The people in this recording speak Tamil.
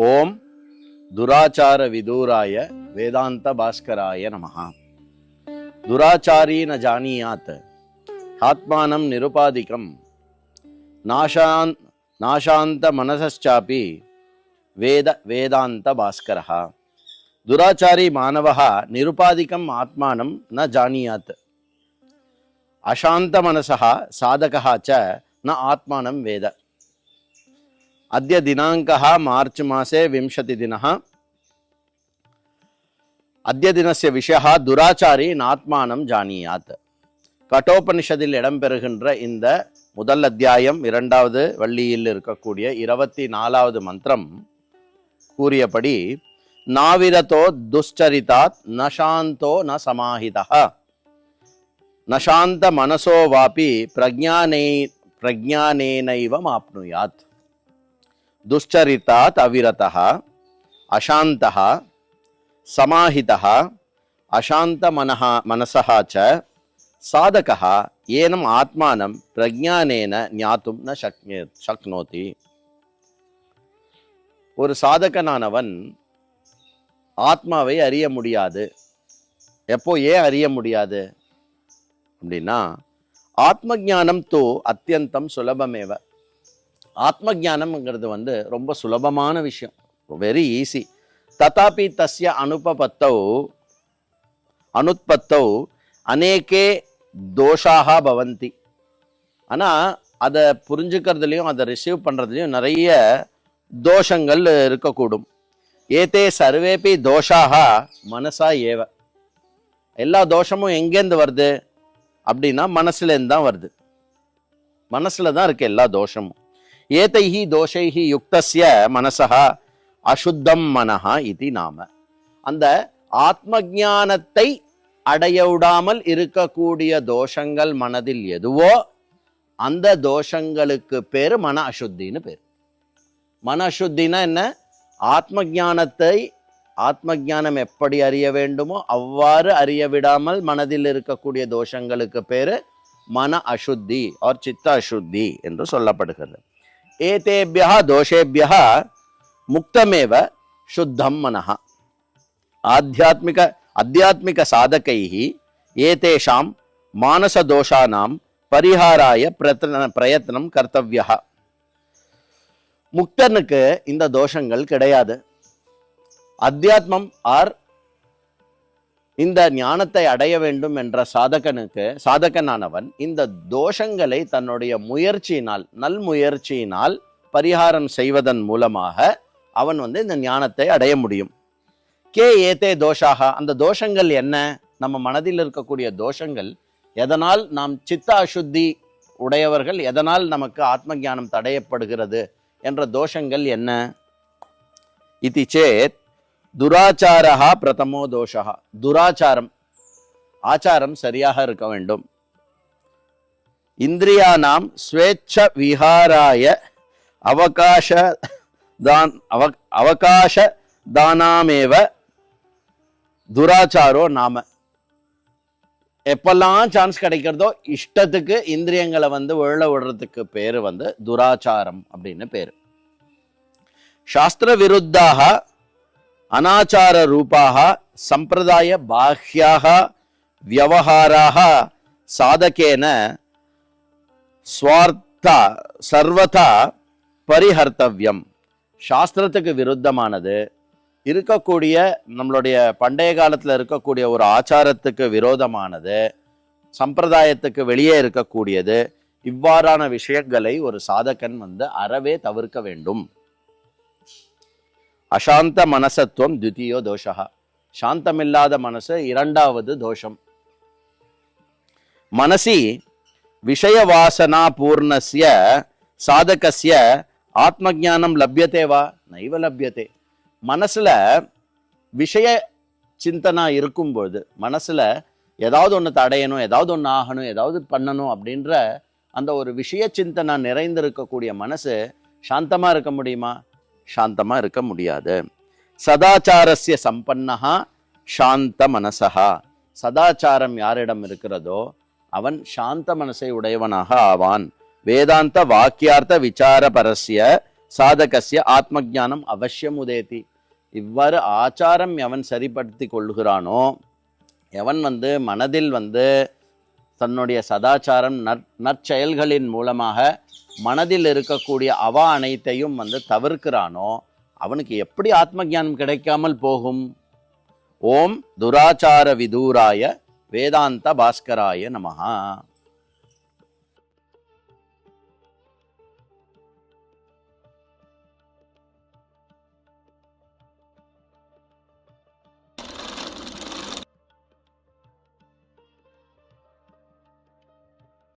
ஓம் துராச்சார விதூராய வேதாந்த பாஸ்கராய நமஹ. துராச்சாரி ந ஜானியாத் ஆத்மானம் நிருபாதிகம் நாசாந்த மனசாபி வேதாந்த பாஸ்கரஹ. துராச்சாரி மாணவः நிருபாதிகம் ஆத்மானம் ந ஜானியாத் அசாந்த மனசः சாதகः ச ந ஆத்மானம் வேத. अद्य दिनाङ्कः मार्च मासे 20 दिनः. अद्य दिनस्य विषयः दुराचारी नात्मानं जानीयात्. கட்டோபனிஷத்தில் இடம்பெறுகின்ற இந்த முதல் அத்தியாயம் 2வது வள்ளியில் இருக்கக்கூடிய 24வது மந்திரம் கூறியபடி நாவிரதோ துஷ்சரிதாத் நசாந்தோ ந சமாஹிதः நசாந்த மனசோ வாபி பிரஜ்ஞானேனைவ ஆப்னுயாத். दुश्चरितात् अविरतः अशान्तः समाहितः अशान्तमनसः च साधकः येनम् आत्मानं प्रज्ञानेन ज्ञातुं न शक्नोति. ஒரு சாதகனானவன் ஆத்மாவை அறிய முடியாது. எப்போ ஏன் அறிய முடியாது அப்படின்னா, ஆத்ம ஞானம் தோ அத்தியந்தம் சுலபமேவ. ஆத்ம ஞானம்ங்கிறது ரொம்ப சுலபமான விஷயம், வெரி ஈஸி. ததாபி தஸ்ய அனுத்பத்தௌ அநேகே தோஷாக பவந்தி. ஆனால் அதை புரிஞ்சுக்கிறதுலையும் அதை ரிசீவ் பண்ணுறதுலையும் நிறைய தோஷங்கள் இருக்கக்கூடும். ஏதே சர்வேபி தோஷாக மனசா ஏவ. எல்லா தோஷமும் எங்கேருந்து வருது அப்படின்னா மனசுலேருந்து தான் வருது. மனசுல தான் இருக்கு எல்லா தோஷமும். ஏதைஹி தோஷைஹி யுக்தஸ்ய மனசஹ அசுத்தம் மனஹ இதி நாம. அந்த ஆத்ம ஞானத்தை அடைய விடாமல் இருக்கக்கூடிய தோஷங்கள் மனதில் எதுவோ அந்த தோஷங்களுக்கு பேரு மன அசுத்தின்னு பேர். மன அசுத்தினா என்ன? ஆத்ம ஞானம் எப்படி அறிய வேண்டுமோ அவ்வாறு அறிய விடாமல் மனதில் இருக்கக்கூடிய தோஷங்களுக்கு பேரு மன அசுத்தி ஆர் சித்த அசுத்தி என்று சொல்லப்படுகிறது. ஏதேபியः தோஷேபியः முக்தமேவ சுத்தம் மனः. அத்தியாத்மிக சாதகைः ஏதேஷாம் மானச தோஷானாம் பரிஹாராய பிரயத்னம் கர்த்தவ்யः. முக்தனுக்கு இந்த தோஷங்கள் கிடையாது. அத்தியாத்மம் ஆர் இந்த ஞானத்தை அடைய வேண்டும் என்ற சாதகனானவன் இந்த தோஷங்களை தன்னுடைய முயற்சியினால், நல் முயற்சியினால் பரிகாரம் செய்வதன் மூலமாக அவன் இந்த ஞானத்தை அடைய முடியும். கே ஏதே தோஷாக, அந்த தோஷங்கள் என்ன? நம்ம மனதில் இருக்கக்கூடிய தோஷங்கள், எதனால் நாம் சித்த அசுத்தி உடையவர்கள், எதனால் நமக்கு ஆத்ம ஞானம் தடையப்படுகிறது என்ற தோஷங்கள் என்ன? இதி சேத் துராச்சாரஹா பிரதமோ தோஷா. துராச்சாரம், ஆச்சாரம் சரியாக இருக்க வேண்டும். இந்திரியானாம் ஸ்வேச்ச விஹாராய அவகாச தானாமேவ துராச்சாரோ நாம. எப்பெல்லாம் சான்ஸ் கிடைக்கிறதோ இஷ்டத்துக்கு இந்திரியங்களை விழ விடுறதுக்கு பேரு துராச்சாரம் அப்படின்னு பேரு. சாஸ்திர விருத்தாக அனாச்சார ரூபாக சம்பிரதாய பாஹ்யாக வியவஹாராக சாதகேன ஸ்வார்த்தா சர்வதா பரிஹர்த்தவ்யம். சாஸ்திரத்துக்கு விருத்தமானது இருக்கக்கூடிய, நம்மளுடைய பண்டைய காலத்தில் இருக்கக்கூடிய ஒரு ஆச்சாரத்துக்கு விரோதமானது, சம்பிரதாயத்துக்கு வெளியே இருக்கக்கூடியது, இவ்வாறான விஷயங்களை ஒரு சாதகன் அறவே தவிர்க்க வேண்டும். அசாந்த மனசத்துவம் துதியோ தோஷா. சாந்தமில்லாத மனசு இரண்டாவது தோஷம். மனசி விஷய வாசனா பூர்ணஸ்ய சாதகஸ்ய ஆத்ம ஞானம் லப்யதேவா நைவ லப்யதே. மனசுல விஷய சிந்தனா இருக்கும்போது, மனசுல ஏதாவது ஒன்று தடையணும், ஏதாவது ஒன்று ஆகணும், ஏதாவது பண்ணணும் அப்படின்ற அந்த ஒரு விஷய சிந்தனா நிறைந்திருக்கக்கூடிய மனசு சாந்தமா இருக்க முடியுமா? சாந்தமா இருக்க முடியாது. சதாச்சாரஸ்ய சம்பன்னஹா சாந்த மனசஹா. சதாச்சாரம் யாரிடம் இருக்கிறதோ அவன் சாந்த மனசை உடையவனாக ஆவான். வேதாந்த வாக்கியார்த்த விசார பரஸ்ய சாதகஸ்ய ஆத்மஜானம் அவசியம் உதேதி. இவ்வாறு ஆச்சாரம் எவன் சரிப்படுத்தி கொள்ளுகிறானோ, எவன் மனதில் தன்னுடைய சதாச்சாரம் நற்செயல்களின் மூலமாக மனதில் இருக்கக்கூடிய அவா அனைத்தையும் தவிர்க்கிறானோ, அவனுக்கு எப்படி ஆத்ம ஞானம் கிடைக்காமல் போகும்? ஓம் துராச்சார விதூராய வேதாந்த பாஸ்கராய நமஹா.